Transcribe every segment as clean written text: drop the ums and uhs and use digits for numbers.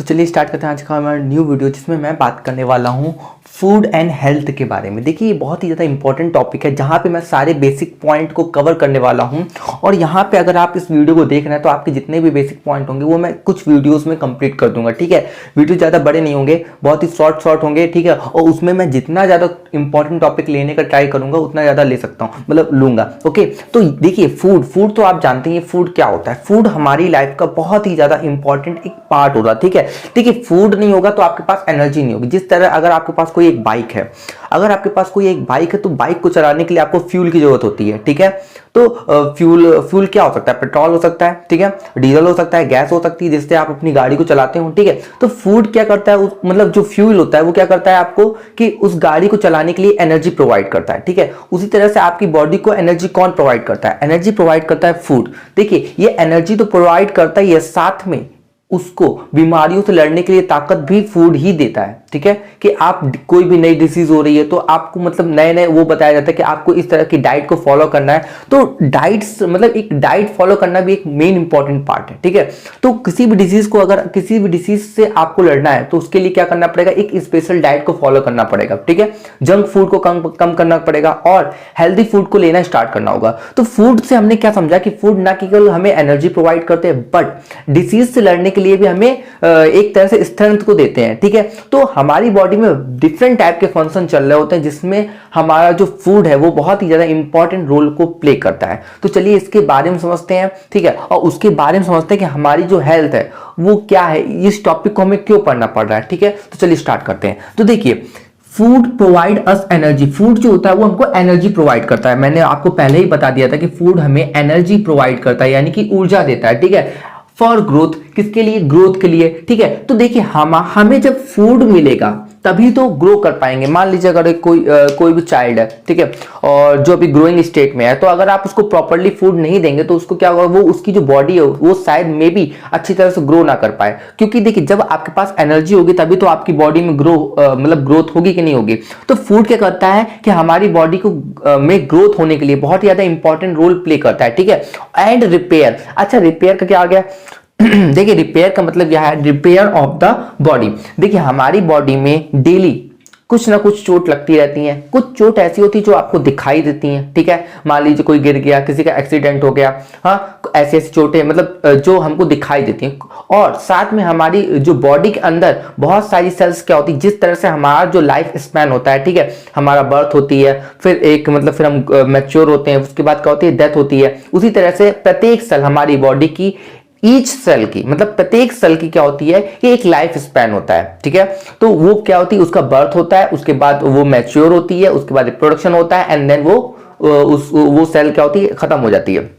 चलिए स्टार्ट करते हैं आज का हमारा न्यू वीडियो, जिसमें मैं बात करने वाला हूँ फूड एंड हेल्थ के बारे में। देखिए ये बहुत ही ज़्यादा इंपॉर्टेंट टॉपिक है, जहाँ पे मैं सारे बेसिक पॉइंट को कवर करने वाला हूँ। और यहाँ पे अगर आप इस वीडियो को देख रहे हैं तो आपके जितने भी बेसिक पॉइंट होंगे वो मैं कुछ वीडियोस में कंप्लीट कर दूंगा। ठीक है, वीडियो ज़्यादा बड़े नहीं होंगे, बहुत ही शॉर्ट होंगे। ठीक है, और उसमें मैं जितना ज़्यादा इंपॉर्टेंट टॉपिक लेने का ट्राई करूंगा उतना ज़्यादा ले सकता हूँ, मतलब लूंगा। ओके, तो देखिए फूड तो आप जानते हैं फूड क्या होता है। फूड हमारी लाइफ का बहुत ही ज़्यादा इंपॉर्टेंट एक पार्ट होता है। ठीक है, देखिए फूड नहीं होगा तो आपके पास एनर्जी नहीं होगी। जिस तरह अगर आपके पास कोई एक बाइक है, तो बाइक को चलाने के लिए आपको फ्यूल की जरूरत होती है। ठीक है, तो फ्यूल क्या हो सकता है? पेट्रोल हो सकता है, ठीक है, डीजल हो सकता है, गैस हो सकती है, जिससे आप अपनी गाड़ी को चलाते हो। ठीक है, तो फूड क्या करता है, मतलब जो फ्यूल होता है वो क्या करता है आपको कि उस गाड़ी को चलाने के लिए एनर्जी प्रोवाइड करता है। ठीक है, उसी तरह से आपकी बॉडी को एनर्जी कौन प्रोवाइड करता है? एनर्जी प्रोवाइड करता है फूड। देखिए ये एनर्जी तो प्रोवाइड करता ही है, साथ में उसको बीमारियों से लड़ने के लिए ताकत भी फूड ही देता है। ठीक है, कि आप कोई भी नई डिसीज हो रही है तो आपको मतलब नए वो बताया जाता है कि आपको इस तरह की डाइट को फॉलो करना है। तो एक डाइट फॉलो करना भी एक मेन इंपॉर्टेंट पार्ट है। ठीक है, तो किसी भी डिसीज से आपको लड़ना है तो उसके लिए क्या करना पड़ेगा? एक स्पेशल डाइट को फॉलो करना पड़ेगा। ठीक है, जंक फूड को कम करना पड़ेगा और हेल्दी फूड को लेना स्टार्ट करना होगा। तो फूड से हमने क्या समझा कि फूड ना केवल हमें एनर्जी प्रोवाइड करते हैं बट डिसीज से लड़ने के लिए भी हमें एक तरह से स्ट्रेंथ को देते हैं। ठीक है, तो हमारी बॉडी में डिफरेंट टाइप के फंक्शन चल रहे होते हैं, जिसमें हमारा जो फूड है वो बहुत ही ज्यादा इंपॉर्टेंट रोल को प्ले करता है। तो चलिए इसके बारे में समझते हैं। ठीक है, और उसके बारे में समझते हैं कि हमारी जो हेल्थ है वो क्या है, इस टॉपिक को हमें क्यों पढ़ना पड़ रहा है। ठीक है, तो चलिए स्टार्ट करते हैं। तो देखिए food provide us energy. Food जो होता है वो हमको एनर्जी प्रोवाइड करता है। मैंने आपको पहले ही बता दिया था कि फूड हमें एनर्जी प्रोवाइड करता है, यानी कि ऊर्जा देता है। ठीक है, फॉर ग्रोथ, किसके लिए? ग्रोथ के लिए। ठीक है, तो देखिए हमें जब फूड मिलेगा तभी तो ग्रो कर पाएंगे। मान लीजिए अगर कोई भी चाइल्ड है, ठीक है, और जो अभी ग्रोइंग स्टेट में है, तो अगर आप उसको प्रॉपर्ली फूड नहीं देंगे तो उसको क्या होगा, वो उसकी जो बॉडी है वो शायद मे भी अच्छी तरह से ग्रो ना कर पाए। क्योंकि देखिए जब आपके पास एनर्जी होगी तभी तो आपकी बॉडी में ग्रोथ होगी कि नहीं होगी। तो फूड क्या करता है कि हमारी बॉडी को में ग्रोथ होने के लिए बहुत ज्यादा इंपॉर्टेंट रोल प्ले करता है। ठीक है, एंड रिपेयर। अच्छा, रिपेयर का क्या आ गया? देखिए रिपेयर का मतलब क्या है? Repair of the body. देखिए हमारी बॉडी में डेली कुछ ना कुछ चोट लगती रहती है। कुछ चोट ऐसी होती है जो आपको दिखाई देती हैं। ठीक है, मान लीजिए कोई गिर गया, किसी का एक्सीडेंट हो गया, हाँ, ऐसी चोटें मतलब जो हमको दिखाई देती हैं। और साथ में हमारी जो बॉडी के अंदर बहुत सारी सेल्स क्या होती है, जिस तरह से हमारा जो लाइफ स्पैन होता है, ठीक है, हमारा बर्थ होती है, फिर हम मैच्योर होते हैं, उसके बाद क्या होती है? डेथ होती है। उसी तरह से प्रत्येक सेल हमारी बॉडी की, ईच सेल की, मतलब प्रत्येक सेल की क्या होती है कि एक लाइफ स्पैन होता है। ठीक है, तो वो क्या होती है? उसका बर्थ होता है, उसके बाद वो मैच्योर होती है, उसके बाद रिप्रोडक्शन होता है, एंड देन वो सेल क्या होती है? खत्म हो जाती है।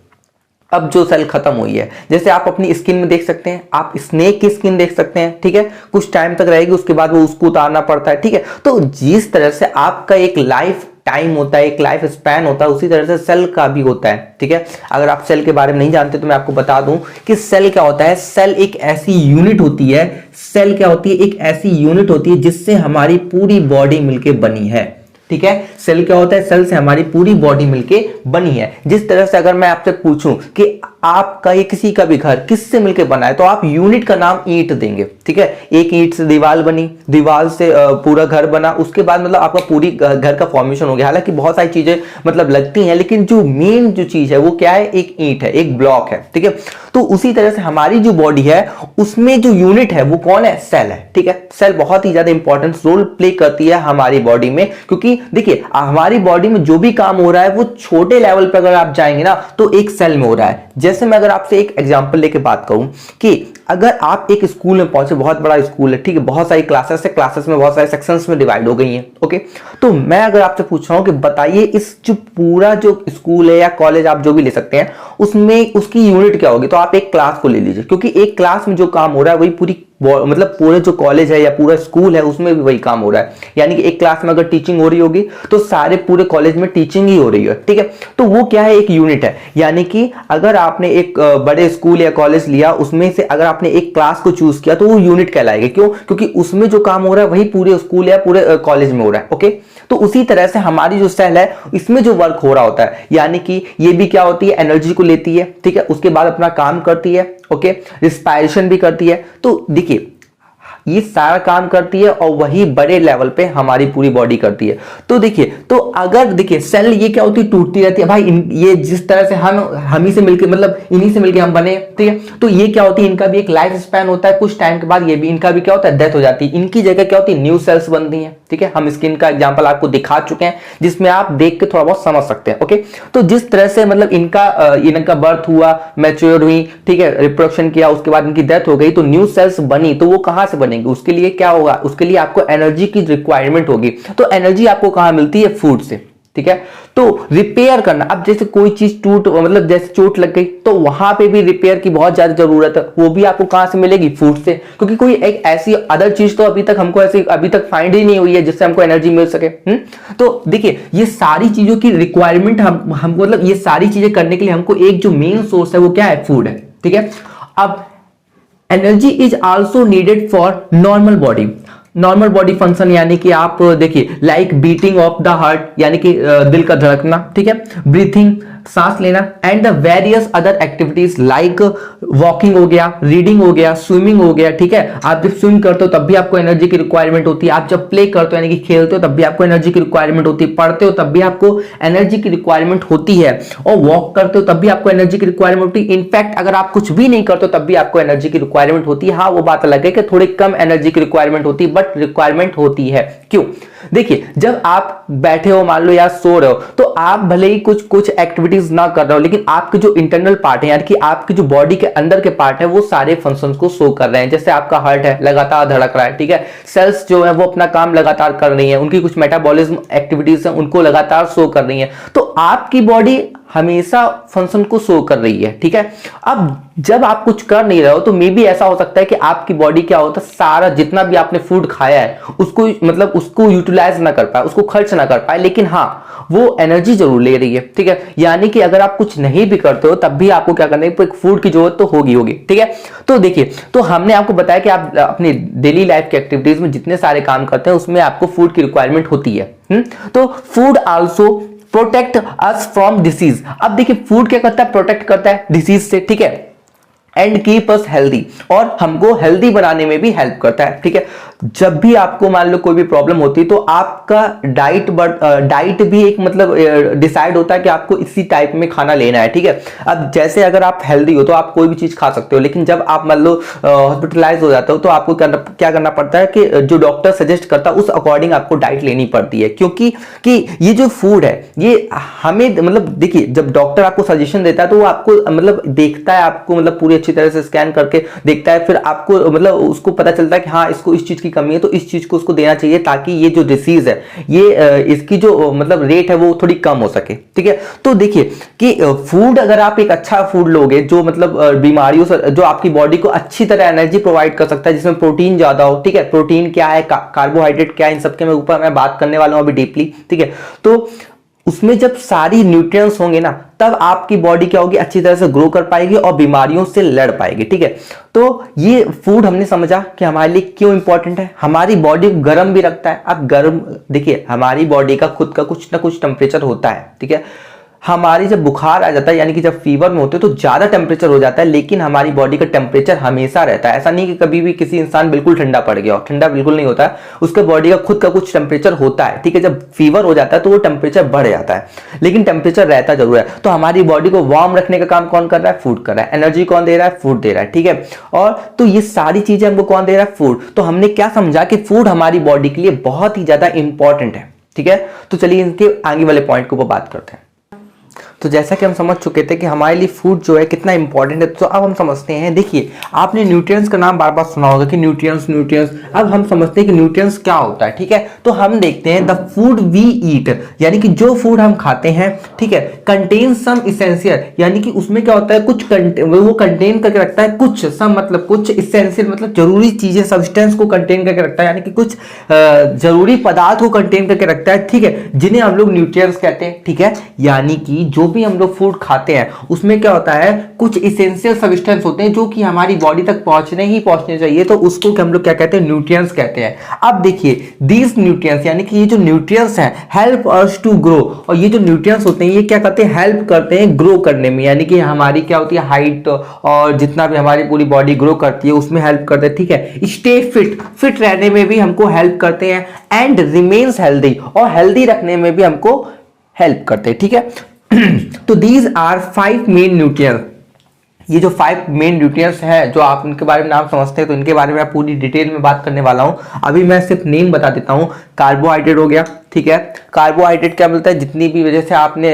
अब जो सेल खत्म हुई है, जैसे आप अपनी स्किन में देख सकते हैं, आप स्नेक की स्किन देख सकते हैं। ठीक है, कुछ टाइम तक रहेगी, उसके बाद वो उसको उतारना पड़ता है। ठीक है, तो जिस तरह से आपका एक लाइफ टाइम होता है, एक लाइफ स्पैन होता है, उसी तरह से सेल का भी होता है। ठीक है, अगर आप सेल के बारे में नहीं जानते तो मैं आपको बता दूं कि सेल क्या होता है। सेल एक ऐसी यूनिट होती है, सेल क्या होती है? एक ऐसी यूनिट होती है जिससे हमारी पूरी बॉडी मिलके बनी है। ठीक है, सेल क्या होता है? सेल से हमारी पूरी बॉडी मिलके बनी है। जिस तरह से अगर मैं आपसे पूछूं कि आपका ये किसी का भी घर किससे मिलके बना है, तो आप यूनिट का नाम ईंट देंगे। ठीक है, एक ईंट से दीवार बनी, दीवार से पूरा घर बना, उसके बाद मतलब आपका पूरी घर का फॉर्मेशन हो गया। हालांकि बहुत सारी चीजें मतलब लगती हैं, लेकिन जो मेन जो चीज है वो क्या है? एक ईंट है, एक ब्लॉक है। ठीक है, तो उसी तरह से हमारी जो बॉडी है उसमें जो यूनिट है वो कौन है? सेल है। ठीक है, सेल बहुत ही ज्यादा इंपॉर्टेंट रोल प्ले करती है हमारी बॉडी में, क्योंकि देखिए हमारी बॉडी में जो भी काम हो रहा है वो छोटे लेवल पर अगर आप जाएंगे ना तो एक सेल में हो रहा है। जैसे मैं अगर आपसे एक एग्जांपल लेके बात करूं कि अगर आप एक स्कूल में पहुंचे, बहुत बड़ा स्कूल है, ठीक है, बहुत सारी क्लासेस है, क्लासेस में बहुत सारे सेक्शंस में डिवाइड हो गई हैं। ओके, तो मैं अगर आपसे पूछ रहा हूं कि बताइए इस जो पूरा जो स्कूल है या कॉलेज आप जो भी ले सकते हैं उसमें उसकी यूनिट क्या होगी? तो आप एक क्लास को ले लीजिए, क्योंकि एक क्लास में जो काम हो रहा है वही पूरे जो कॉलेज है या पूरा स्कूल है उसमें भी वही काम हो रहा है। यानी कि एक क्लास में अगर टीचिंग हो रही होगी तो सारे पूरे कॉलेज में टीचिंग ही हो रही है। ठीक है, तो वो क्या है? एक यूनिट है। यानी कि अगर आपने एक बड़े स्कूल या कॉलेज लिया, उसमें से अगर आपने एक क्लास को चूज किया तो वो यूनिट कहलाएगी। क्यों? क्योंकि उसमें जो काम हो रहा है वही पूरे स्कूल या पूरे कॉलेज में हो रहा है। ओके, तो उसी तरह से हमारी जो सेल है इसमें जो वर्क हो रहा होता है, यानी कि ये भी क्या होती है? एनर्जी को लेती है। ठीक है, उसके बाद अपना काम करती है। ओके, रिस्पायरेशन भी करती है। तो देखिए ये सारा काम करती है और वही बड़े लेवल पे हमारी पूरी बॉडी करती है। तो देखिए, तो अगर देखिए सेल ये क्या होती है, टूटती रहती है भाई। ये जिस तरह से हम ही से मिलके मतलब इन्हीं से मिलके हम बने, ठीक है। तो ये क्या होती है, इनका भी एक लाइफ स्पैन होता है, कुछ टाइम के बाद ये भी इनका भी क्या होता है, डेथ हो जाती है। इनकी जगह क्या होती है, न्यू सेल्स बनती है, ठीक है। हम स्किन का एग्जांपल आपको दिखा चुके हैं जिसमें आप देख के थोड़ा बहुत समझ सकते हैं, ओके। तो जिस तरह से मतलब इनका बर्थ हुआ, मैच्योर हुई, ठीक है, रिप्रोडक्शन किया, उसके बाद इनकी डेथ हो गई, तो न्यू सेल्स बनी। तो वो कहां से बनेंगी, उसके लिए क्या होगा, उसके लिए आपको एनर्जी की रिक्वायरमेंट होगी। तो एनर्जी आपको कहां मिलती है, फूड से, ठीक है। तो रिपेयर करना, अब जैसे कोई चीज मतलब जैसे चोट लग गई तो वहां पे भी रिपेयर की बहुत ज्यादा जरूरत है, वो भी आपको कहां से मिलेगी, फूड से। क्योंकि कोई एक ऐसी अदर चीज तो अभी तक फाइंड ही नहीं हुई है जिससे हमको एनर्जी मिल सके। तो देखिए, ये सारी चीजों की रिक्वायरमेंट हमको मतलब ये सारी चीजें करने के लिए हमको एक जो मेन सोर्स है वो क्या है, फूड है, ठीक है। अब energy is also needed for normal body. Normal body function यानी कि आप देखिए, like beating of the heart यानी कि दिल का धड़कना, ठीक है, ब्रीथिंग सांस लेना, and the various other activities like walking हो गया, रीडिंग हो गया, स्विमिंग हो गया, ठीक है। आप जब स्विम करते हो तब भी आपको एनर्जी की रिक्वायरमेंट होती है, आप जब प्ले करते हो यानी कि खेलते हो तब भी आपको एनर्जी की रिक्वायरमेंट होती है, पढ़ते हो तब भी आपको एनर्जी की रिक्वायरमेंट होती है, और वॉक करते हो तब भी आपको एनर्जी की रिक्वायरमेंट होती है। इनफैक्ट अगर आप कुछ भी नहीं करते हो तब भी आपको एनर्जी की रिक्वायरमेंट होती है। हाँ, वो बात अलग है कि थोड़ी कम एनर्जी की रिक्वायरमेंट होती है, बट रिक्वायरमेंट होती है। क्यों, देखिए, जब आप बैठे हो मान लो या सो रहे हो तो आप भले ही कुछ एक्टिविटीज ना कर रहे हो, लेकिन आपके जो इंटरनल पार्ट है यानी कि आपकी जो बॉडी के अंदर के पार्ट है वो सारे फंक्शंस को शो कर रहे हैं। जैसे आपका हार्ट है, लगातार धड़क रहा है, ठीक है, सेल्स जो है वो अपना काम लगातार कर रही है, उनकी कुछ मेटाबॉलिज्म एक्टिविटीज है उनको लगातार शो कर रही है। तो आपकी बॉडी हमेशा फंक्शन को शो कर रही है, ठीक है। अब जब आप कुछ कर नहीं रहे हो तो मे बी ऐसा हो सकता है कि आपकी बॉडी क्या होता है, सारा जितना भी आपने फूड खाया है उसको मतलब उसको यूटिलाइज ना कर पाए, उसको खर्च ना कर पाए, लेकिन हाँ वो एनर्जी जरूर ले रही है, ठीक है। यानी कि अगर आप कुछ नहीं भी करते हो तब भी आपको क्या करना है, फूड की जरूरत तो होगी, ठीक है। तो देखिए, तो हमने आपको बताया कि आप अपनी डेली लाइफ की एक्टिविटीज में जितने सारे काम करते हैं उसमें आपको फूड की रिक्वायरमेंट होती है। तो food also protect us from disease. अब देखिए, फूड क्या करता है, प्रोटेक्ट करता है डिसीज से, ठीक है, एंड कीप अस हेल्दी, और हमको हेल्दी बनाने में भी हेल्प करता है, ठीक है। जब भी आपको मान लो कोई भी प्रॉब्लम होती है तो आपका डाइट भी एक मतलब डिसाइड होता है कि आपको इसी टाइप में खाना लेना है, ठीक है। अब जैसे अगर आप हेल्दी हो तो आप कोई भी चीज खा सकते हो, लेकिन जब आप मान लो हॉस्पिटलाइज हो जाते हो तो आपको क्या करना पड़ता है कि जो डॉक्टर सजेस्ट करता है उस अकॉर्डिंग आपको डाइट लेनी पड़ती है। क्योंकि ये जो फूड है ये हमें मतलब देखिए, जब डॉक्टर आपको सजेशन देता है तो वो आपको मतलब देखता है, आपको मतलब पूरी अच्छी तरह से स्कैन करके देखता है, फिर आपको मतलब उसको पता चलता है कि हाँ इसको इस चीज की कमी है तो इस चीज को उसको देना चाहिए ताकि ये जो डिसीज है ये इसकी जो मतलब रेट है वो थोड़ी कम हो सके, ठीक है। तो देखिए कि फूड अगर आप एक अच्छा फूड लोगे जो मतलब बीमारियों से जो आपकी बॉडी को अच्छी तरह एनर्जी प्रोवाइड कर सकता है, जिसमें प्रोटीन ज्यादा हो, ठीक है, प्रोटीन क्या है, कार्बोहाइड्रेट क्या है, इन सबके ऊपर मैं बात करने वाला हूं अभी डीपली, ठीक है। तो उसमें जब सारी न्यूट्रिएंट्स होंगे ना तब आपकी बॉडी क्या होगी, अच्छी तरह से ग्रो कर पाएगी और बीमारियों से लड़ पाएगी, ठीक है। तो ये फूड हमने समझा कि हमारे लिए क्यों इंपॉर्टेंट है, हमारी बॉडी को गर्म भी रखता है। अब गर्म देखिए, हमारी बॉडी का खुद का कुछ ना कुछ टेम्परेचर होता है, ठीक है। हमारी जब बुखार आ जाता है यानी कि जब फीवर में होते हैं तो ज्यादा टेम्परेचर हो जाता है, लेकिन हमारी बॉडी का टेम्परेचर हमेशा रहता है। ऐसा नहीं कि कभी भी किसी इंसान बिल्कुल ठंडा पड़ गया हो, ठंडा बिल्कुल नहीं होता है, उसके बॉडी का खुद का कुछ टेम्परेचर होता है, ठीक है। जब फीवर हो जाता है तो वो टेम्परेचर बढ़ जाता है, लेकिन टेम्परेचर रहता जरूर है। तो हमारी बॉडी को वार्म रखने का काम कौन कर रहा है, फूड कर रहा है। एनर्जी कौन दे रहा है, फूड दे रहा है, ठीक है। और तो ये सारी चीजें हमको कौन दे रहा है, फूड। तो हमने क्या समझा कि फूड हमारी बॉडी के लिए बहुत ही ज्यादा इंपॉर्टेंट है, ठीक है। तो चलिए इनके आगे वाले पॉइंट को बात करते हैं। तो जैसा कि हम समझ चुके थे कि हमारे लिए फूड जो है कितना इंपॉर्टेंट है, तो अब हम समझते हैं। देखिए, आपने न्यूट्रिएंट्स का नाम बार बार सुना होगा कि न्यूट्रिएंट्स। अब हम समझते हैं कि न्यूट्रिएंट्स क्या होता है, ठीक है। तो हम देखते हैं द फूड वी ईट, यानी कि जो फूड हम खाते हैं, ठीक है, कंटेन सम इसेंशियल, यानी कि उसमें क्या होता है कुछ वो कंटेन करके रखता है कुछ, सम मतलब कुछ, इसेंशियल मतलब जरूरी चीजें, सब्सटेंस को कंटेन करके रखता है, यानी कि कुछ जरूरी पदार्थ को कंटेन करके रखता है, ठीक है, जिन्हें हम लोग न्यूट्रिएंट्स कहते हैं, ठीक है। यानी कि जो भी हम लोग फूड खाते हैं उसमें क्या होता है, कुछ इसेंशियल सब्सटेंस होते हैं जो कि हमारी बॉडी तक पहुंचने चाहिए, तो उसको हम लोग क्या कहते हैं, न्यूट्रिएंट्स कहते हैं। अब देखिए दीज न्यूट्रिएंट्स यानी कि ये जो न्यूट्रिएंट्स हैं हेल्प अस टू ग्रो, और ये जो न्यूट्रिएंट्स होते हैं ये क्या करते हैं, हेल्प करते हैं ग्रो करने में, यानी कि हमारी क्या होती है हाइट और जितना भी हमारी पूरी बॉडी ग्रो करती है उसमें हेल्प करते हैं, ठीक है। स्टे फिट रहने में भी हमको हेल्प करते हैं, एंड रिमेन्स हेल्दी, और हेल्दी रखने में भी हमको हेल्प करते हैं, ठीक है। तो दीज आर 5 मेन न्यूट्रिएंट्स, ये जो 5 मेन न्यूट्रिएंट्स हैं जो आप इनके बारे में नाम समझते हैं, तो इनके बारे में मैं पूरी डिटेल में बात करने वाला हूं। अभी मैं सिर्फ नेम बता देता हूं। कार्बोहाइड्रेट हो गया, ठीक है। कार्बोहाइड्रेट क्या मिलता है, जितनी भी वजह से आपने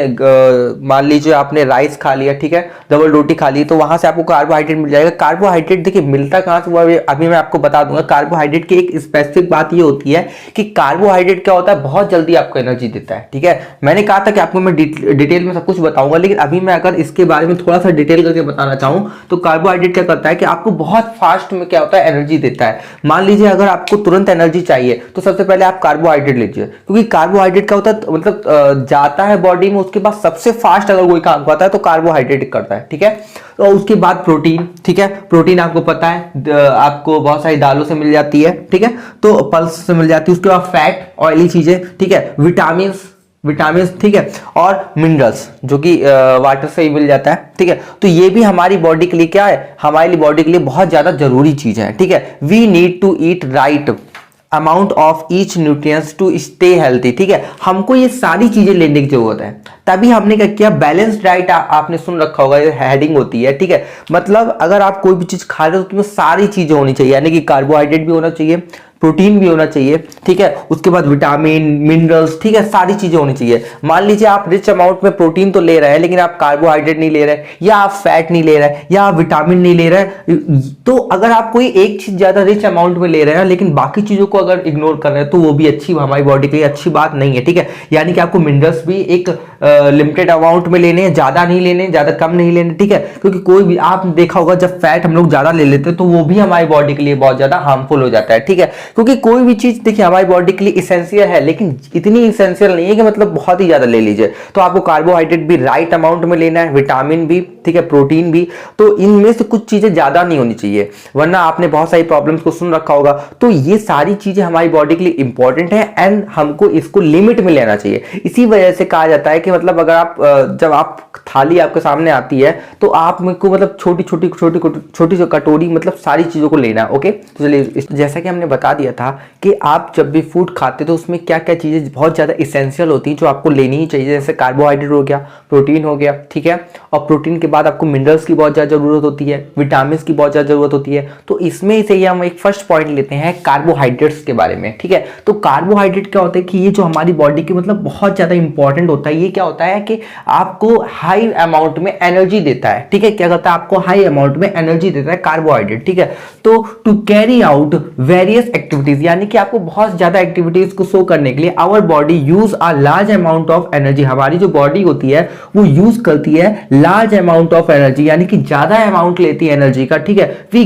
मान लीजिए आपने राइस खा लिया, ठीक है, डबल रोटी खा ली, तो वहां से आपको कार्बोहाइड्रेट मिल जाएगा। कार्बोहाइड्रेट देखिए मिलता कहां से, वो अभी मैं आपको बता दूंगा। कार्बोहाइड्रेट की एक स्पेसिफिक बात ये होती है कि कार्बोहाइड्रेट क्या होता है, बहुत जल्दी आपको एनर्जी देता है, ठीक है। मैंने कहा था कि आपको मैं डिटेल में सब कुछ बताऊंगा, लेकिन अभी मैं अगर इसके बारे में थोड़ा सा डिटेल करके बताना चाहूं तो कार्बोहाइड्रेट क्या करता है कि आपको बहुत फास्ट में क्या होता है, एनर्जी देता है। मान लीजिए अगर आपको तुरंत एनर्जी चाहिए तो सबसे पहले आप कार्बोहाइड्रेट लीजिए, क्योंकि कार्बोहाइड्रेट क्या होता है, मतलब जाता है बॉडी में, उसके बाद सबसे फास्ट अगर कोई काम करता है तो कार्बोहाइड्रेट करता है, ठीक है। तो उसके बाद प्रोटीन, ठीक है, प्रोटीन आपको पता है आपको बहुत सारी दालों से मिल जाती है, ठीक है, तो पल्स से मिल जाती है। उसके बाद फैट, ऑयली चीजें, ठीक है, विटामिन, ठीक है, और मिनरल्स जो कि वाटर से ही मिल जाता है, ठीक है। तो ये भी हमारी बॉडी के लिए क्या है, हमारी बॉडी के लिए बहुत ज्यादा जरूरी चीज है, ठीक है। We need to eat right amount of each nutrients to stay healthy, ठीक है। हमको ये सारी चीजें लेने की जरूरत है, तभी हमने क्या किया, बैलेंस्ड डाइट आपने सुन रखा होगा, ये हेडिंग होती है, ठीक है। मतलब अगर आप कोई भी चीज खा रहे हो तो उसमें सारी चीजें होनी चाहिए, यानी कि कार्बोहाइड्रेट भी होना चाहिए, प्रोटीन भी होना चाहिए, ठीक है, उसके बाद विटामिन, मिनरल्स, ठीक है, सारी चीजें होनी चाहिए। मान लीजिए आप रिच अमाउंट में प्रोटीन तो ले रहे हैं लेकिन आप कार्बोहाइड्रेट नहीं ले रहे, या आप फैट नहीं ले रहे, या आप विटामिन नहीं ले रहे, तो अगर आप कोई एक चीज ज्यादा रिच अमाउंट में ले रहे हैं लेकिन बाकी चीजों को अगर इग्नोर कर रहे हैं तो वो भी हमारी बॉडी के लिए अच्छी बात नहीं है, ठीक है। यानी कि आपको मिनरल्स भी एक लिमिटेड अमाउंट में लेने हैं, ज्यादा नहीं लेने, ज्यादा कम नहीं लेने, ठीक है। क्योंकि कोई भी आप देखा होगा जब फैट हम लोग ज्यादा ले लेते हैं तो वो भी हमारी बॉडी के लिए बहुत ज्यादा हार्मफुल हो जाता है, ठीक है। क्योंकि कोई भी चीज देखिए हमारी बॉडी के लिए इसेंशियल है, लेकिन इतनी इसेंशियल नहीं है कि मतलब बहुत ही ज्यादा ले लीजिए। तो आपको कार्बोहाइड्रेट भी राइट अमाउंट में लेना है, विटामिन भी, ठीक है, प्रोटीन भी, तो इनमें से कुछ चीजें ज्यादा नहीं होनी चाहिए, वरना आपने बहुत सारी प्रॉब्लम्स को सुन रखा होगा। तो ये सारी चीजें हमारी बॉडी के लिए इंपॉर्टेंट है, एंड हमको इसको लिमिट में लेना चाहिए। इसी वजह से कहा जाता है कि मतलब अगर आप जब आप थाली आपके सामने आती है तो आप को मतलब छोटी छोटी कटोरी मतलब सारी चीजों को लेना है, ओके। तो चलिए, जैसा कि हमने बता दिया था कि आप जब भी फूड खाते तो उसमें क्या क्या चीजें बहुत ज्यादा इसेंशियल होती हैं जो आपको लेनी ही चाहिए, जैसे कार्बोहाइड्रेट हो गया, प्रोटीन हो गया, ठीक है, और प्रोटीन के बाद आपको मिनरल्स की बहुत ज्यादा जरूरत होती है, विटामिन की बहुत ज्यादा जरूरत होती है। तो इसमें से हम एक फर्स्ट पॉइंट लेते हैं कार्बोहाइड्रेट्स के बारे में, ठीक है। तो कार्बोहाइड्रेट क्या होता है कि ये जो हमारी बॉडी के मतलब बहुत ज्यादा इंपॉर्टेंट होता है। ये क्या होता है कि आपको हाई अमाउंट में एनर्जी देता है, ठीक है, क्या करता है, आपको हाई अमाउंट में एनर्जी देता है कार्बोहाइड्रेट, ठीक है। तो to carry out various activities, यानी कि आपको बहुत ज्यादा एक्टिविटीज को शो करने के लिए our body use a large amount of energy, हमारी जो बॉडी होती है वो यूज करती है लार्ज अमाउंट ऑफ एनर्जी, यानी कि ज्यादा अमाउंट लेती है एनर्जी का, ठीक है। We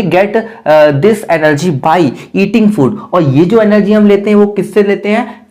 get this energy by eating food, और ये जो एनर्जी हम लेते हैं वो किससे लेते हैं,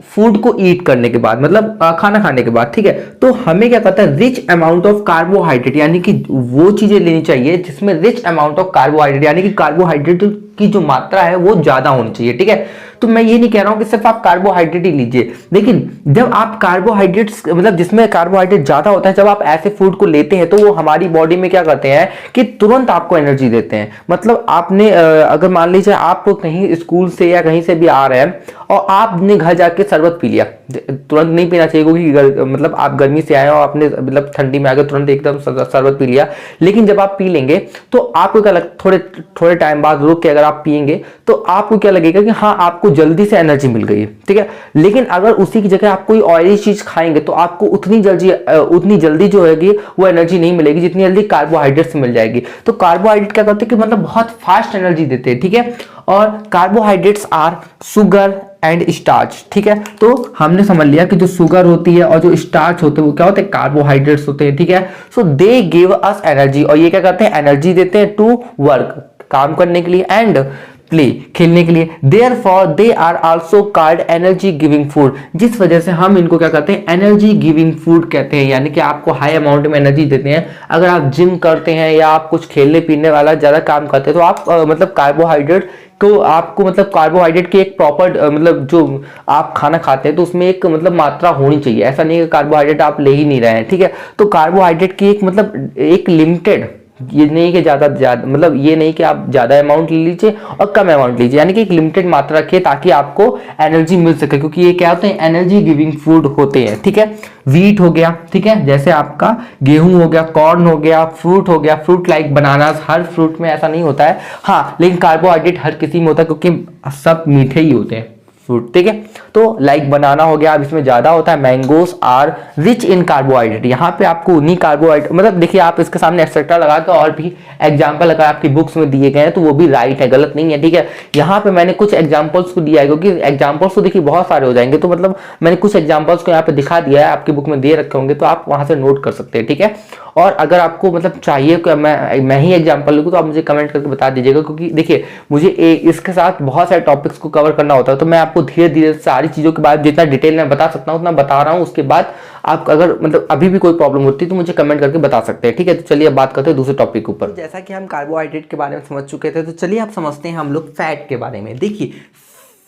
फूड को ईट करने के बाद, मतलब खाना खाने के बाद, ठीक है। तो हमें क्या करता है, रिच अमाउंट ऑफ कार्बोहाइड्रेट, यानी कि वो चीजें लेनी चाहिए जिसमें रिच अमाउंट ऑफ कार्बोहाइड्रेट, यानी कि कार्बोहाइड्रेट की जो मात्रा है वो ज्यादा होनी चाहिए, ठीक है। तो मैं ये नहीं कह रहा हूं कि सिर्फ आप कार्बोहाइड्रेट ही लीजिए, लेकिन जब आप कार्बोहाइड्रेट्स मतलब जिसमें कार्बोहाइड्रेट ज्यादा होता है, जब आप ऐसे फूड को लेते हैं तो वो हमारी बॉडी में क्या करते हैं कि तुरंत आपको एनर्जी देते हैं। मतलब आपने अगर मान लीजिए आप कहीं स्कूल से या कहीं से भी आ रहे हैं और आपने घर जाके शरबत पी लिया, तुरंत नहीं पीना चाहिए क्योंकि मतलब आप गर्मी से आए और आपने मतलब ठंडी में आकर तुरंत एकदम शरबत पी लिया, लेकिन जब आप पी लेंगे तो आपको क्या थोड़े टाइम बाद रुक के अगर आप पिएंगे तो आपको क्या लगेगा कि हाँ आपको जल्दी से एनर्जी मिल गई है, ठीक है। लेकिन अगर उसी की जगह आप कोई ऑयली चीज खाएंगे तो आपको उतनी जल्दी जो है वो एनर्जी नहीं मिलेगी जितनी जल्दी कार्बोहाइड्रेट से मिल जाएगी। तो कार्बोहाइड्रेट क्या करते हैं कि मतलब बहुत फास्ट एनर्जी देते हैं, ठीक है। और carbohydrates are sugar and starch, ठीक है। तो हमने समझ लिया कि जो शुगर होती है और जो स्टार्च होते हैं वो क्या होते हैं, कार्बोहाइड्रेट्स होते हैं, ठीक है। सो दे गिव अस एनर्जी, और ये क्या करते हैं, एनर्जी देते हैं टू वर्क, काम करने के लिए, एंड प्ले, खेलने के लिए। Therefore they are also called energy giving food, जिस वजह से हम इनको क्या कहते हैं, एनर्जी गिविंग फूड कहते हैं, यानी कि आपको हाई अमाउंट में एनर्जी देते हैं। अगर आप जिम करते हैं या आप कुछ खेलने पीने वाला ज़्यादा काम करते हैं तो आप मतलब कार्बोहाइड्रेट को आपको मतलब कार्बोहाइड्रेट की एक प्रॉपर मतलब जो आप खाना खाते हैं तो उसमें एक मतलब मात्रा होनी चाहिए। ऐसा नहीं है कि कार्बोहाइड्रेट आप ले ही नहीं रहे हैं, ठीक है। तो कार्बोहाइड्रेट की एक मतलब एक लिमिटेड, ये नहीं कि ज़्यादा मतलब ये नहीं कि आप ज़्यादा अमाउंट ले लीजिए और कम अमाउंट लीजिए, यानी कि एक लिमिटेड मात्रा रखिए ताकि आपको एनर्जी मिल सके, क्योंकि ये क्या होते हैं, एनर्जी गिविंग फूड होते हैं, ठीक है। वीट हो गया, ठीक है, जैसे आपका गेहूं हो गया, कॉर्न हो गया, फ्रूट हो गया, फ्रूट लाइक बनाना, हर फ्रूट में ऐसा नहीं होता है, हाँ, लेकिन कार्बोहाइड्रेट हर किसी में होता है क्योंकि सब मीठे ही होते हैं फ्रूट, ठीक है। तो लाइक बनाना हो गया, अब इसमें ज्यादा होता है। Mangoes are rich in carbohydrate, यहाँ पे आपको उन्हीं कार्बोहाइड्रेट मतलब देखिए आप इसके सामने एक्सेट्रा लगा के और भी एग्जांपल अगर आपकी बुक्स में दिए गए हैं तो वो भी राइट है, गलत नहीं है, ठीक है। यहाँ पे मैंने कुछ एग्जांपल्स को दिया है क्योंकि एग्जांपल्स तो देखिए बहुत सारे हो जाएंगे, तो मतलब मैंने कुछ एग्जांपल्स को यहाँ पे दिखा दिया है, आपकी बुक में दे रखे होंगे तो आप वहां से नोट कर सकते हैं, ठीक है। और अगर आपको मतलब चाहिए कि मैं ही एग्जांपल लूँ तो आप मुझे कमेंट करके बता दीजिएगा, क्योंकि देखिए मुझे इसके साथ बहुत सारे टॉपिक्स को कवर करना होता है, तो मैं आपको धीरे धीरे सारी चीज़ों के बाद जितना डिटेल में बता सकता हूँ उतना बता रहा हूँ। उसके बाद आप अगर मतलब अभी भी कोई प्रॉब्लम होती है तो मुझे कमेंट करके बता सकते हैं, ठीक है। तो चलिए अब बात करते हैं दूसरे टॉपिक के ऊपर। तो जैसा कि हम कार्बोहाइड्रेट के बारे में समझ चुके थे, तो चलिए आप समझते हैं हम लोग फैट के बारे में। देखिए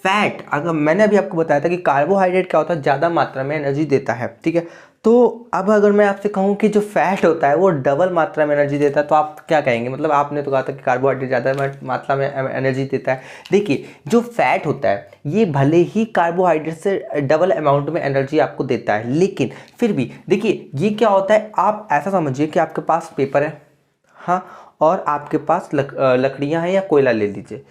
फैट, अगर मैंने अभी आपको बताया था कि कार्बोहाइड्रेट क्या होता है, ज़्यादा मात्रा में एनर्जी देता है, ठीक है। तो अब अगर मैं आपसे कहूँ कि जो फैट होता है वो डबल मात्रा में एनर्जी देता है तो आप क्या कहेंगे? मतलब आपने तो कहा था कि कार्बोहाइड्रेट ज़्यादा मात्रा में एनर्जी देता है। देखिए जो फैट होता है ये भले ही कार्बोहाइड्रेट से डबल अमाउंट में एनर्जी आपको देता है, लेकिन फिर भी देखिए ये क्या होता है, आप ऐसा समझिए कि आपके पास पेपर है, हाँ, और आपके पास लकड़ियाँ हैं या कोयला ले लीजिए।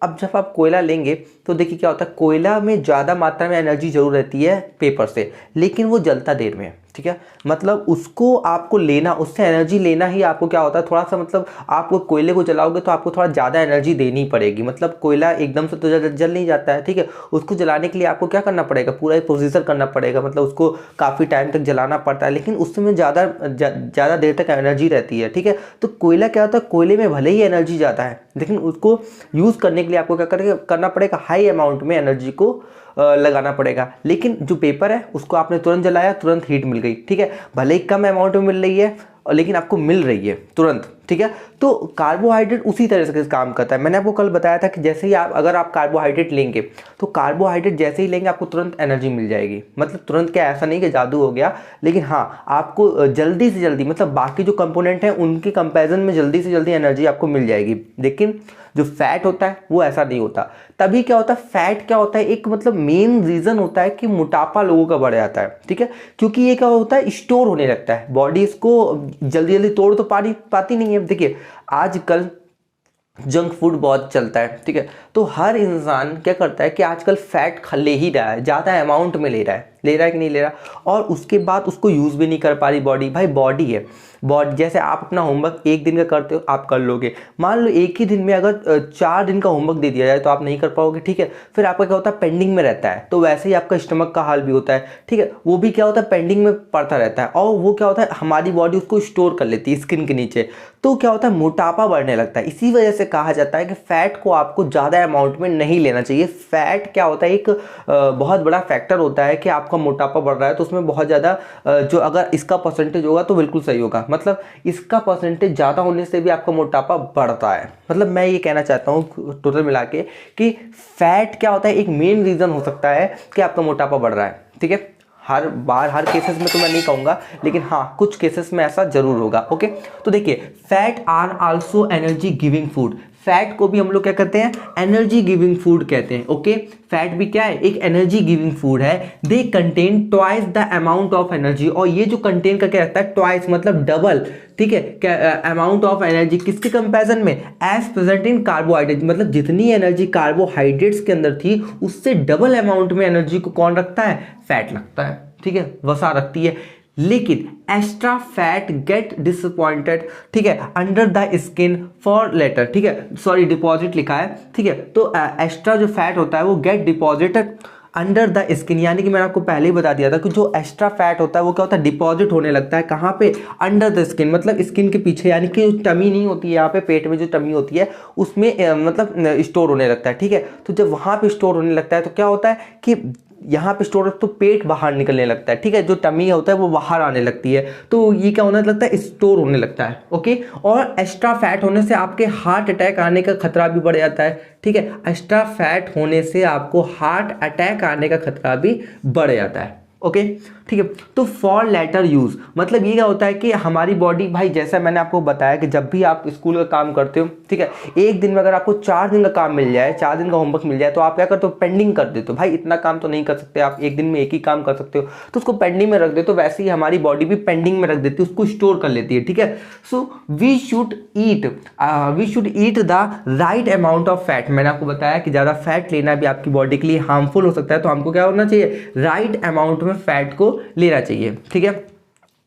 अब जब आप कोयला लेंगे तो देखिए क्या होता है, कोयला में ज़्यादा मात्रा में एनर्जी जरूर रहती है पेपर से, लेकिन वो जलता देर में है, ठीक है। मतलब उसको आपको लेना, उससे एनर्जी लेना ही आपको क्या होता है, थोड़ा सा मतलब आप कोयले को जलाओगे तो आपको थोड़ा ज़्यादा एनर्जी देनी पड़ेगी। मतलब कोयला एकदम से तो जल नहीं जाता है, ठीक है। उसको जलाने के लिए आपको क्या करना पड़ेगा, पूरा प्रोसीजर करना पड़ेगा, मतलब उसको काफ़ी टाइम तक जलाना पड़ता है, लेकिन उसमें ज़्यादा देर तक एनर्जी रहती है, ठीक है। तो कोयला क्या होता है, कोयले में भले ही एनर्जी ज़्यादा है, लेकिन उसको यूज़ करने के लिए आपको क्या करना पड़ेगा, हाई अमाउंट में एनर्जी को लगाना पड़ेगा। लेकिन जो पेपर है उसको आपने तुरंत जलाया, तुरंत हीट मिल गई, ठीक है। भले ही कम अमाउंट में मिल रही है लेकिन आपको मिल रही है तुरंत, ठीक है। तो कार्बोहाइड्रेट उसी तरह से काम करता है। मैंने आपको कल बताया था कि जैसे ही अगर आप कार्बोहाइड्रेट लेंगे तो कार्बोहाइड्रेट जैसे ही लेंगे आपको तुरंत एनर्जी मिल जाएगी। मतलब तुरंत क्या, ऐसा नहीं कि जादू हो गया, लेकिन हाँ आपको जल्दी से जल्दी, मतलब बाकी जो कंपोनेंट हैं उनके कंपैरिजन में जल्दी से जल्दी एनर्जी आपको मिल जाएगी। लेकिन जो फैट होता है वो ऐसा नहीं होता। तभी क्या होता है, फैट क्या होता है, एक मतलब मेन रीजन होता है कि मोटापा लोगों का बढ़ जाता है, ठीक है। क्योंकि ये क्या होता है, स्टोर होने लगता है, बॉडी इसको जल्दी जल्दी तोड़ तो पाती नहीं है। देखिए आजकल जंक फूड बहुत चलता है, ठीक है। तो हर इंसान क्या करता है कि आजकल फैट ले ही रहा है, ज़्यादा अमाउंट में ले रहा है कि नहीं ले रहा, और उसके बाद उसको यूज़ भी नहीं कर पा रही बॉडी। भाई बॉडी है, बॉडी जैसे आप अपना होमवर्क एक दिन का करते हो आप कर लोगे, मान लो एक ही दिन में अगर 4 दिन का होमवर्क दे दिया जाए तो आप नहीं कर पाओगे, ठीक है। फिर आपका क्या होता है, पेंडिंग में रहता है। तो वैसे ही आपका स्टमक का हाल भी होता है, ठीक है, वो भी क्या होता है, पेंडिंग में पड़ता रहता है, और वो क्या होता है, हमारी बॉडी उसको स्टोर कर लेती है स्किन के नीचे। तो क्या होता है, मोटापा बढ़ने लगता है। इसी वजह से कहा जाता है कि फैट को आपको ज़्यादा अमाउंट में नहीं लेना चाहिए। फैट क्या होता है, एक बहुत बड़ा फैक्टर होता है कि आपका मोटापा बढ़ रहा है तो उसमें बहुत ज़्यादा जो अगर इसका परसेंटेज होगा तो बिल्कुल सही होगा, मतलब इसका परसेंटेज ज़्यादा होने से भी आपका मोटापा बढ़ता है। मतलब मैं ये कहना चाहता हूँ टोटल मिला के कि फैट क्या होता है, एक मेन रीज़न हो सकता है कि आपका मोटापा बढ़ रहा है, ठीक है। हर बार हर केसेस में तो मैं नहीं कहूँगा, लेकिन हाँ कुछ केसेस में ऐसा जरूर होगा, ओके। तो देखिए fat are also energy giving food, fat को भी हम लोग क्या कहते हैं, एनर्जी गिविंग फूड कहते हैं, ओके। फैट भी क्या है, एक एनर्जी गिविंग फूड है। They contain twice the amount of energy, और ये जो कंटेन करके रखता है ट्वाइस मतलब डबल, ठीक है, अमाउंट ऑफ एनर्जी किसके कंपैरिजन में, एज प्रेजेंट इन कार्बोहाइड्रेट, मतलब जितनी एनर्जी कार्बोहाइड्रेट्स के अंदर थी उससे डबल अमाउंट में एनर्जी को कौन रखता है, फैट रखता है, ठीक है, वसा रखती है। लेकिन एक्स्ट्रा फैट गेट डिसअपॉइंटेड, ठीक है, under the skin for later, ठीक है, सॉरी डिपॉजिट लिखा है, ठीक है। तो एक्स्ट्रा जो फैट होता है वो get deposited under the skin, यानी कि मैंने आपको पहले ही बता दिया था कि जो एक्स्ट्रा फैट होता है वो क्या होता है, डिपॉजिट होने लगता है कहाँ पे, अंडर द स्किन, मतलब स्किन के पीछे, यानी कि टमी नहीं होती है यहाँ पे, पेट में जो टमी होती है उसमें मतलब स्टोर होने लगता है, ठीक है। तो जब वहाँ पे स्टोर होने लगता है तो क्या होता है कि यहाँ पे स्टोर तो पेट बाहर निकलने लगता है, ठीक है, जो टमी होता है वो बाहर आने लगती है, तो ये क्या होने लगता है, स्टोर होने लगता है, ओके। और एक्स्ट्रा फैट होने से आपके हार्ट अटैक आने का खतरा भी बढ़ जाता है, ठीक है, एक्स्ट्रा फैट होने से आपको हार्ट अटैक आने का खतरा भी बढ़ जाता है, ओके, ठीक है। तो फॉर लेटर यूज मतलब ये क्या होता है कि हमारी बॉडी, भाई जैसा मैंने आपको बताया कि जब भी आप स्कूल का काम करते हो, ठीक है, एक दिन में अगर आपको 4 दिन का काम मिल जाए, 4 दिन का होमवर्क मिल जाए, तो आप क्या करते हो, पेंडिंग कर देते हो। भाई इतना काम तो नहीं कर सकते आप, एक दिन में एक ही काम कर सकते हो, तो उसको पेंडिंग में रख देते हो। वैसे ही हमारी बॉडी भी पेंडिंग में रख देती है, उसको स्टोर कर लेती है, ठीक है। So we should eat the right amount of fat. मैंने आपको बताया कि ज़्यादा फैट लेना भी आपकी बॉडी के लिए हार्मफुल हो सकता है, तो हमको क्या होना चाहिए, राइट अमाउंट में फैट को लेना चाहिए, ठीक है।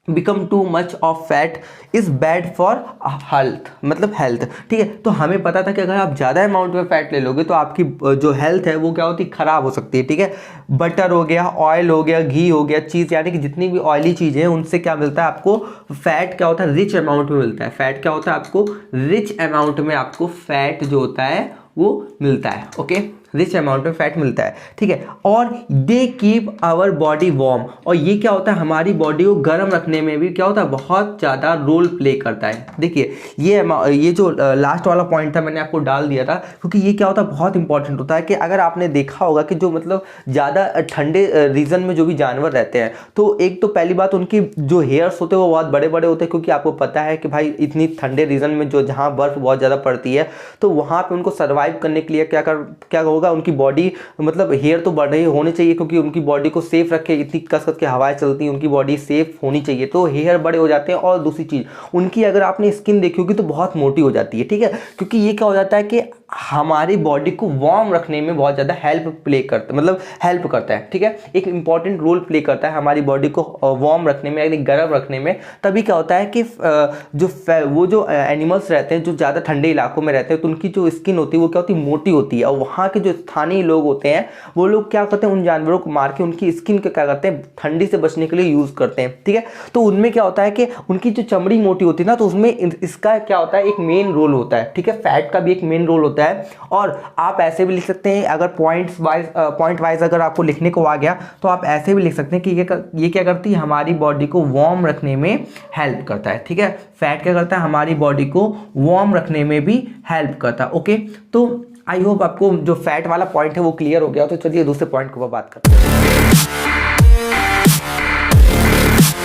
Become too much of fat is bad for health, मतलब हेल्थ, ठीक है। तो हमें पता था कि अगर आप ज़्यादा अमाउंट में फैट ले लोगे तो आपकी जो हेल्थ है वो क्या होती है, खराब हो सकती है, ठीक है। बटर हो गया, ऑयल हो गया, घी हो गया, चीज़, यानी कि जितनी भी ऑयली चीज़ें हैं उनसे क्या मिलता है आपको, फैट क्या होता है, रिच अमाउंट में मिलता है। फैट क्या होता है आपको, रिच अमाउंट में आपको फैट जो होता है वो मिलता है, ओके, रिच अमाउंट में फैट मिलता है, ठीक है। और they keep our body warm, और ये क्या होता है, हमारी बॉडी को गर्म रखने में भी क्या होता है, बहुत ज़्यादा रोल प्ले करता है। देखिए ये जो लास्ट वाला पॉइंट था मैंने आपको डाल दिया था, क्योंकि ये क्या होता है, बहुत इंपॉर्टेंट होता है। कि अगर आपने देखा होगा कि जो मतलब ज़्यादा ठंडे रीजन में जो भी जानवर रहते हैं, तो एक तो पहली बात उनकी जो हेयर्स होते हैं वो बहुत बड़े बड़े होते हैं, क्योंकि आपको पता है कि भाई इतनी ठंडे रीजन में जो जहाँ बर्फ़ बहुत ज़्यादा पड़ती है, तो वहाँ पर उनको सर्वाइव करने के लिए क्या होगा, उनकी बॉडी मतलब हेयर तो बढ़ रही होनी चाहिए, क्योंकि उनकी बॉडी को सेफ रखे, इतनी कस के हवाएं चलती हैं, उनकी बॉडी सेफ होनी चाहिए, तो हेयर बड़े हो जाते हैं। और दूसरी चीज़, उनकी अगर आपने स्किन देखी होगी तो बहुत मोटी हो जाती है, ठीक है, क्योंकि ये क्या हो जाता है कि हमारी बॉडी को वार्म रखने में बहुत ज़्यादा हेल्प करता है, ठीक है, एक इंपॉर्टेंट रोल प्ले करता है हमारी बॉडी को वार्म रखने में, यानी गर्म रखने में। तभी क्या होता है कि वो जो एनिमल्स रहते हैं जो ज़्यादा ठंडे इलाकों में रहते हैं, तो उनकी जो स्किन होती है वो क्या होती है, मोटी होती है। और वहाँ के जो स्थानीय लोग होते हैं वो लोग क्या करते हैं, उन जानवरों को मार के उनकी स्किन को क्या करते हैं, ठंडी से बचने के लिए यूज़ करते हैं, ठीक है। तो उनमें क्या होता है कि उनकी जो चमड़ी मोटी होती है ना, तो उसमें इसका क्या होता है, एक मेन रोल होता है, ठीक है, फैट का भी एक मेन रोल होता है। और आप ऐसे भी लिख सकते हैं, अगर पॉइंट वाइज अगर आपको लिखने को आ गया तो आप ऐसे भी लिख सकते हैं कि ये क्या करती है, हमारी बॉडी को वार्म रखने में हेल्प करता है, ठीक है। फैट क्या करता है, हमारी बॉडी को वार्म रखने में भी हेल्प करता है, ओके। तो आई होप आपको जो फैट वाला पॉइंट है वो क्लियर हो गया। तो चलिए दूसरे पॉइंट को बात करते हैं।